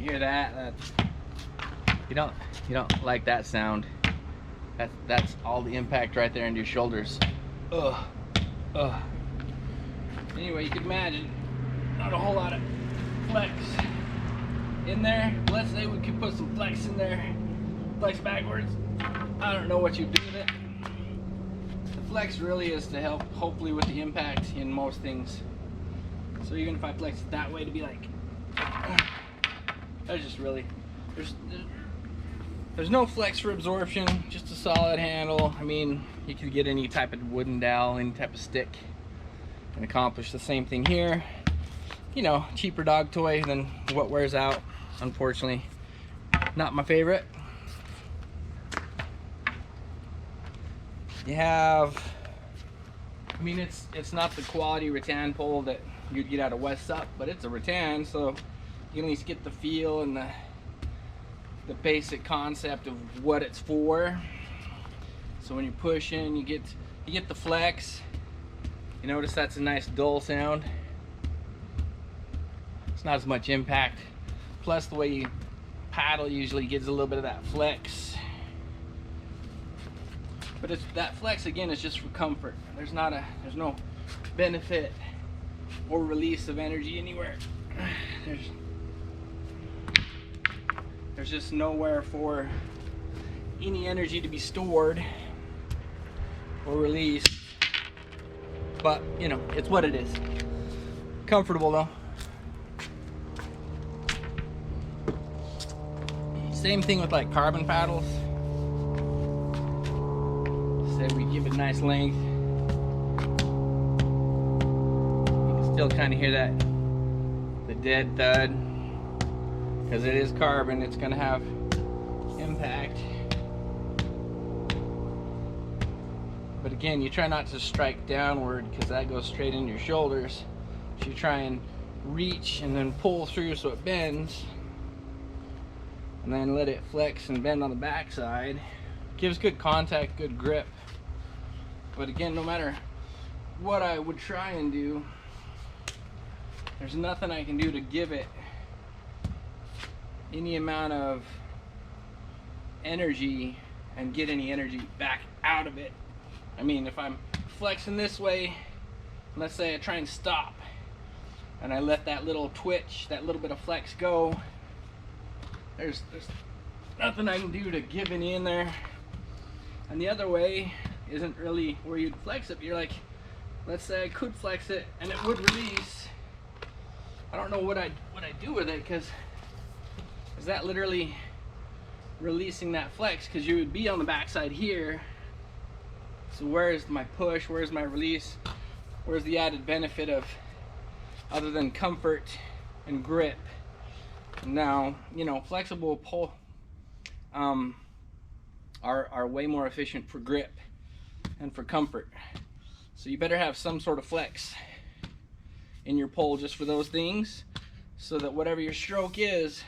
You hear that? You don't like that sound. That's all the impact right there into your shoulders. Ugh. Ugh. Anyway, you can imagine not a whole lot of flex in there. Let's say we could put some flex in there. Flex backwards. I don't know what you do with it. The flex really is to help, hopefully, with the impact in most things. So even if I flex it that way to be like, that's just really, there's no flex for absorption, just a solid handle. I mean, you could get any type of wooden dowel, any type of stick, and accomplish the same thing here. You know, cheaper dog toy than what wears out, unfortunately. Not my favorite. You have, I mean, it's not the quality rattan pole that you'd get out of West Sup, but it's a rattan, so you can at least get the feel and the basic concept of what it's for. So when you're pushing, you get the flex. You notice that's a nice dull sound. It's not as much impact. Plus the way you paddle usually gives a little bit of that flex. But that flex again is just for comfort. There's no benefit or release of energy anywhere. There's just nowhere for any energy to be stored or released. But, you know, it's what it is. Comfortable though. Same thing with like carbon paddles. Say we give it a nice length. You can still kind of hear the dead thud. Because it is carbon, it's going to have impact. But again, you try not to strike downward because that goes straight into your shoulders. So you try and reach and then pull through so it bends. And then let it flex and bend on the backside. Gives good contact, good grip. But again, no matter what I would try and do, there's nothing I can do to give it any amount of energy and get any energy back out of it. I mean, if I'm flexing this way, let's say I try and stop and I let that little twitch, that little bit of flex go, there's nothing I can do to give any in there. And the other way isn't really where you'd flex it. You're like, let's say I could flex it and it would release. I don't know what I'd do with it, because is that literally releasing that flex? Because you would be on the backside here. So where's my push? Where's my release? Where's the added benefit of, other than comfort and grip? Now, you know, flexible pole are way more efficient for grip and for comfort. So you better have some sort of flex in your pole just for those things, so that whatever your stroke is,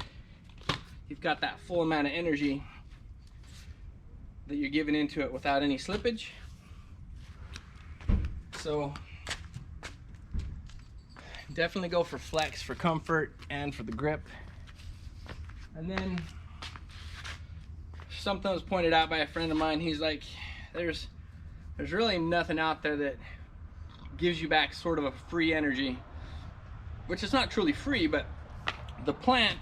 you've got that full amount of energy that you're giving into it without any slippage. So definitely go for flex for comfort and for the grip. And then something was pointed out by a friend of mine. He's like, there's really nothing out there that gives you back sort of a free energy, which is not truly free, but the plant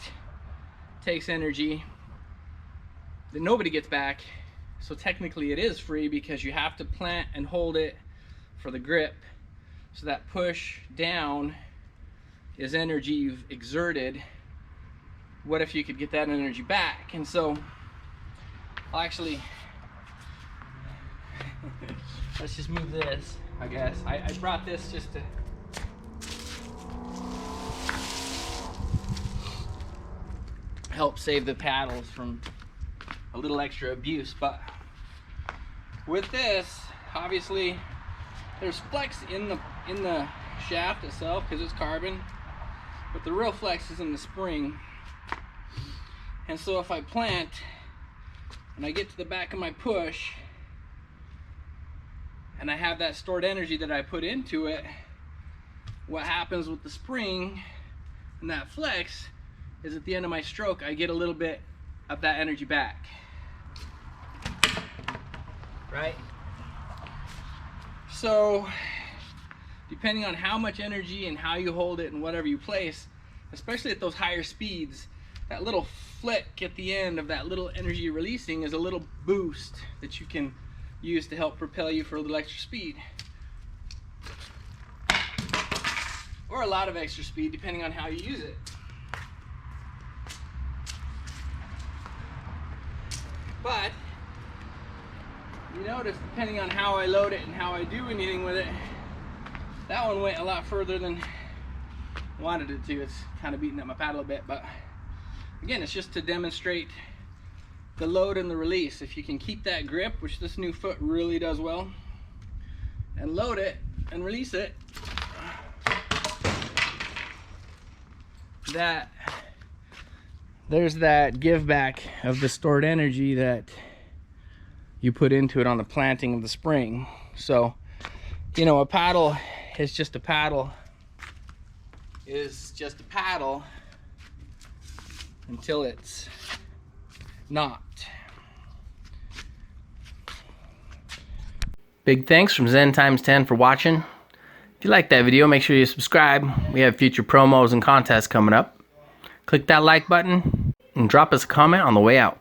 takes energy that nobody gets back. So technically it is free, because you have to plant and hold it for the grip. So that push down is energy you've exerted. What if you could get that energy back? And so I'll actually let's just move this, I guess. I brought this just to help save the paddles from a little extra abuse. But with this, obviously there's flex in the shaft itself because it's carbon, but the real flex is in the spring. And so if I plant and I get to the back of my push and I have that stored energy that I put into it, what happens with the spring and that flex is at the end of my stroke, I get a little bit of that energy back. Right? So, depending on how much energy and how you hold it and whatever you place, especially at those higher speeds, that little flick at the end of that little energy you're releasing is a little boost that you can use to help propel you for a little extra speed. Or a lot of extra speed, depending on how you use it. But you notice, depending on how I load it and how I do anything with it, that one went a lot further than I wanted it to. It's kind of beating up my paddle a bit, but again, it's just to demonstrate the load and the release. If you can keep that grip, which this new foot really does well, and load it and release it, there's that give back of the stored energy that you put into it on the planting of the spring. So, you know, a paddle is just a paddle until it's not. Big thanks from Zen Times 10 for watching. If you like that video, make sure you subscribe. We have future promos and contests coming up. Click that like button and drop us a comment on the way out.